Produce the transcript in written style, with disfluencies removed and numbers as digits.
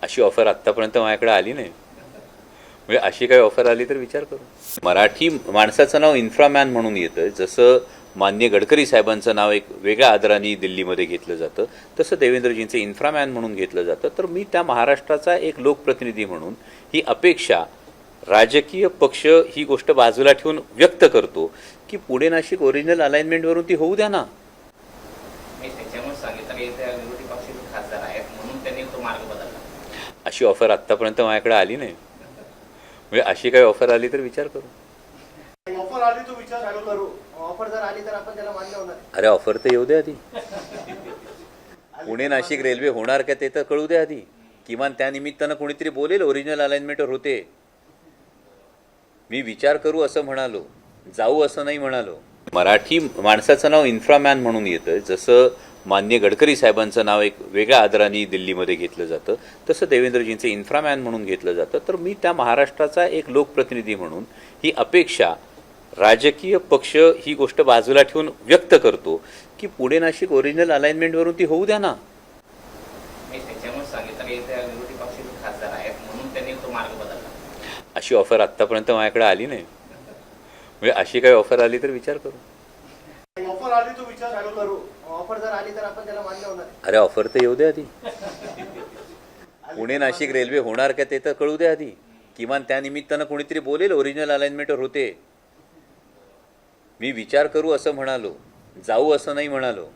अशी ऑफर आत्तापर्यंत माझ्याकडे आली नाही. म्हणजे अशी काही ऑफर आली तर विचार करू. मराठी माणसाचं नाव इन्फ्रामॅन म्हणून येतं. जसं माननीय गडकरी साहेबांचं नाव एक वेगळ्या आदराने दिल्लीमध्ये घेतलं जातं, तसं देवेंद्रजींचं इन्फ्रामॅन म्हणून घेतलं जातं. तर मी त्या महाराष्ट्राचा एक लोकप्रतिनिधी म्हणून ही अपेक्षा राजकीय पक्ष ही गोष्ट बाजूला ठेवून व्यक्त करतो की पुणे नाशिक ओरिजिनल अलाइनमेंटवरून ती होऊ द्या ना. त्याच्यामुळे सांगितलं की ते विरोधी पक्षाचे खासदार आहेत म्हणून त्यांनी तो मार्ग बदलला. अशी ऑफर आत्तापर्यंत माझ्याकडे आली नाही. म्हणजे अशी काही ऑफर आली तर विचार करू. ऑफर आली तो विचार करू. ऑफर जर आली तर आपण त्याला मान्य होणार. अरे ऑफर तर येऊ द्या आधी. पुणे नाशिक रेल्वे होणार का ते तर कळू द्या आधी. किमान त्या निमित्तानं कोणीतरी बोलेल ओरिजिनल अलाइनमेंटवर होते. मी विचार करू असं म्हणालो, जाऊ असं नाही म्हणालो. मराठी माणसाचं नाव इन्फ्रामॅन म्हणून येतं. जसं माननीय गडकरी साहेबांचं नाव एक वेगळ्या आदराने दिल्लीमध्ये घेतलं जातं, तसं देवेंद्रजींचं इन्फ्रामॅन म्हणून घेतलं जातं. तर मी त्या महाराष्ट्राचा एक लोकप्रतिनिधी म्हणून ही अपेक्षा राजकीय पक्ष ही गोष्ट बाजूला ठेवून व्यक्त करतो की पुणे नाशिक ओरिजिनल अलाइनमेंटवरून ती होऊ द्या ना. त्याच्यामुळे सांगितलं की ते विरोधी पक्षाचे खासदार आहेत म्हणून त्यांनी तो मार्ग बदलला. अशी ऑफर आत्तापर्यंत माझ्याकडे आली नाही. म्हणजे अशी काही ऑफर आली तर विचार करू. ऑफर आली तो विचार करू. ऑफर जर आली तर आपण त्याला मान्य होणार. अरे ऑफर तर येऊ द्या आधी. पुणे नाशिक रेल्वे होणार का ते तर कळू द्या आधी. किमान त्या निमित्तानं कोणीतरी बोलेल ओरिजिनल अलाइनमेंटवर होते. मी विचार करू असं म्हणालो, जाऊ असं नाही म्हणालो.